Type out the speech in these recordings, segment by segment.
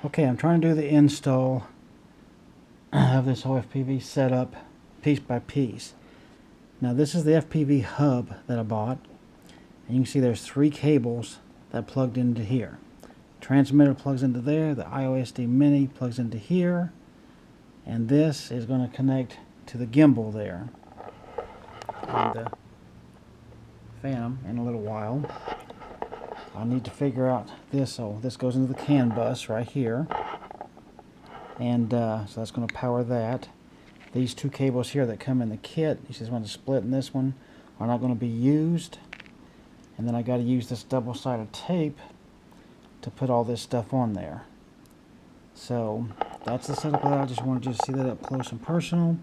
Okay, I'm trying to do the install of this whole FPV setup piece by piece. Now this is the FPV hub that I bought, and you can see there's 3 cables that plugged into here. Transmitter plugs into there, the IOSD mini plugs into here, and this is going to connect to the gimbal there and the Phantom in a little while. I need to figure out this, so this goes into the CAN bus right here, and so that's going to power that. These 2 cables here that come in the kit, you see this one's split and this one, are not going to be used. And then I got to use this double-sided tape to put all this stuff on there. So that's the setup of that. I just wanted you to see that up close and personal.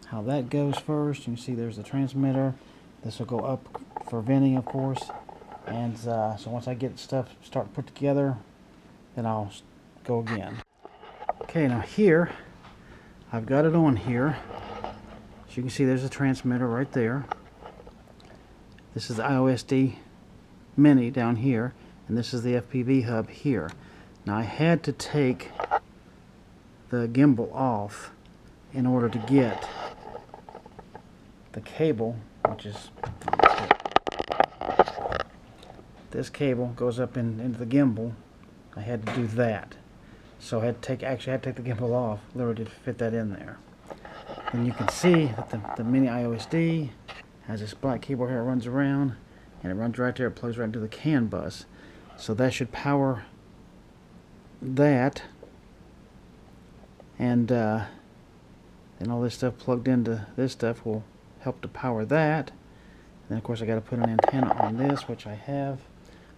How that goes first. You can see there's the transmitter. This will go up for venting, of course. And so once I get stuff start put together, then I'll go again. Okay, now here I've got it on here. As you can see, there's a transmitter right there. This is the IOSD mini down here, and this is the FPV hub here. Now I had to take the gimbal off in order to get the cable, which is this cable goes up into the gimbal. I had to do that. So I had to take the gimbal off, literally to fit that in there. And you can see that the mini IOSD has this black cable here that runs around, and it runs right there, it plugs right into the CAN bus. So that should power that, and all this stuff plugged into this stuff will help to power that. And then of course I got to put an antenna on this, which I have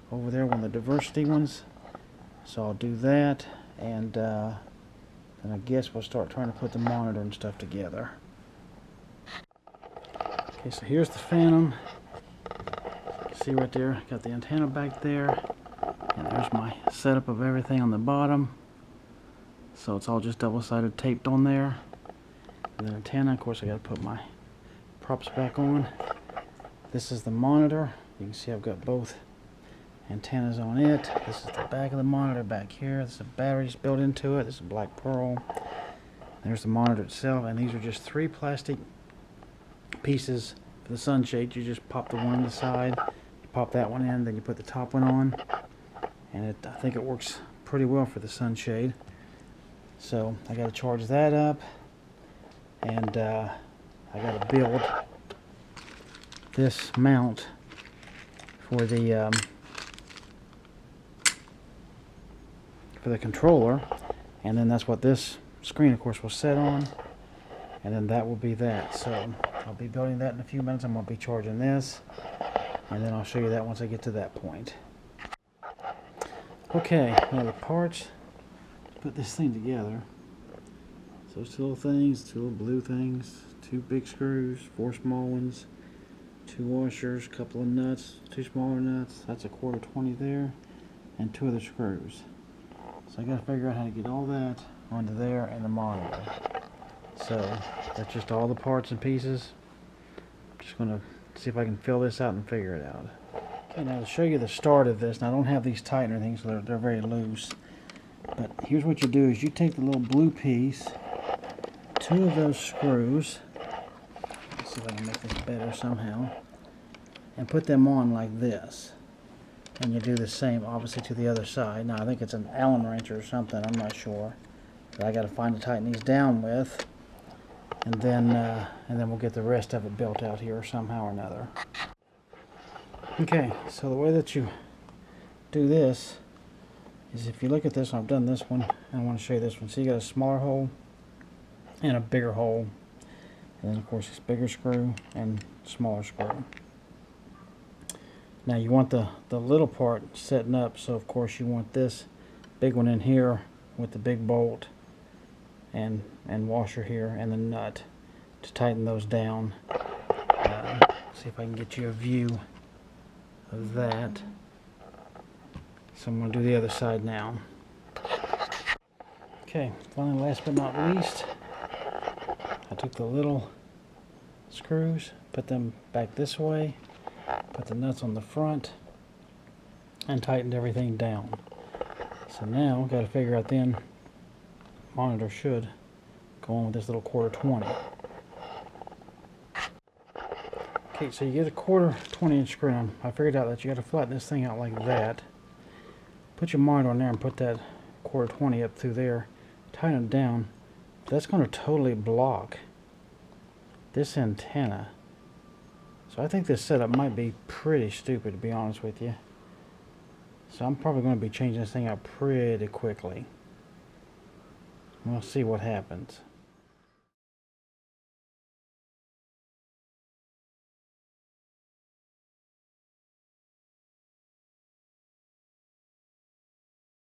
over there, one of the diversity ones. So I'll do that, and then I guess we'll start trying to put the monitor and stuff together. Okay, so here's the Phantom. See right there, got the antenna back there, and there's my setup of everything on the bottom. So it's all just double-sided taped on there. And the antenna, of course I got to put my props back on. This is the monitor. You can see I've got both antennas on it. This is the back of the monitor back here. There's the batteries built into it. This is black pearl. There's the monitor itself, and these are just 3 plastic pieces for the sunshade. You just pop the one on the side, you pop that one in, then you put the top one on, and I think it works pretty well for the sunshade. So I got to charge that up, and I got to build this mount for the controller, and then that's what this screen of course will set on, and then that will be that. So I'll be building that in a few minutes. I'm going to be charging this, and then I'll show you that once I get to that point. Okay, now the parts to put this thing together. So those 2 little things, 2 little blue things, 2 big screws, 4 small ones, 2 washers, couple of nuts, 2 smaller nuts, that's a 1/4 there, and 2 other screws. So I got to figure out how to get all that onto there and the monitor. So that's just all the parts and pieces. I'm just going to see if I can fill this out and figure it out. Okay, now to show you the start of this, and I don't have these tight or anything, so they're very loose. But here's what you do: is you take the little blue piece, 2 of those screws. Let's see if I can make this better somehow, and put them on like this. And you do the same, obviously, to the other side. Now, I think it's an Allen wrench or something. I'm not sure. But I got to find to tighten these down with, and then we'll get the rest of it built out here somehow or another. Okay, so the way that you do this is, if you look at this, I've done this one, and I want to show you this one. So you got a smaller hole and a bigger hole, and then of course this bigger screw and smaller screw. Now you want the little part setting up, so of course you want this big one in here with the big bolt and washer here and the nut to tighten those down. See if I can get you a view of that. So I'm going to do the other side now. Okay, finally, last but not least, I took the little screws, put them back this way, put the nuts on the front, and tightened everything down. So now we've got to figure out then, monitor should go on with this little 1/4 20. Okay, so you get a 1/4 20-inch screw on. I figured out that you got to flatten this thing out like that. Put your monitor on there and put that 1/4 20 up through there. Tighten it down. That's going to totally block this antenna. So I think this setup might be pretty stupid, to be honest with you. So I'm probably going to be changing this thing out pretty quickly. We'll see what happens.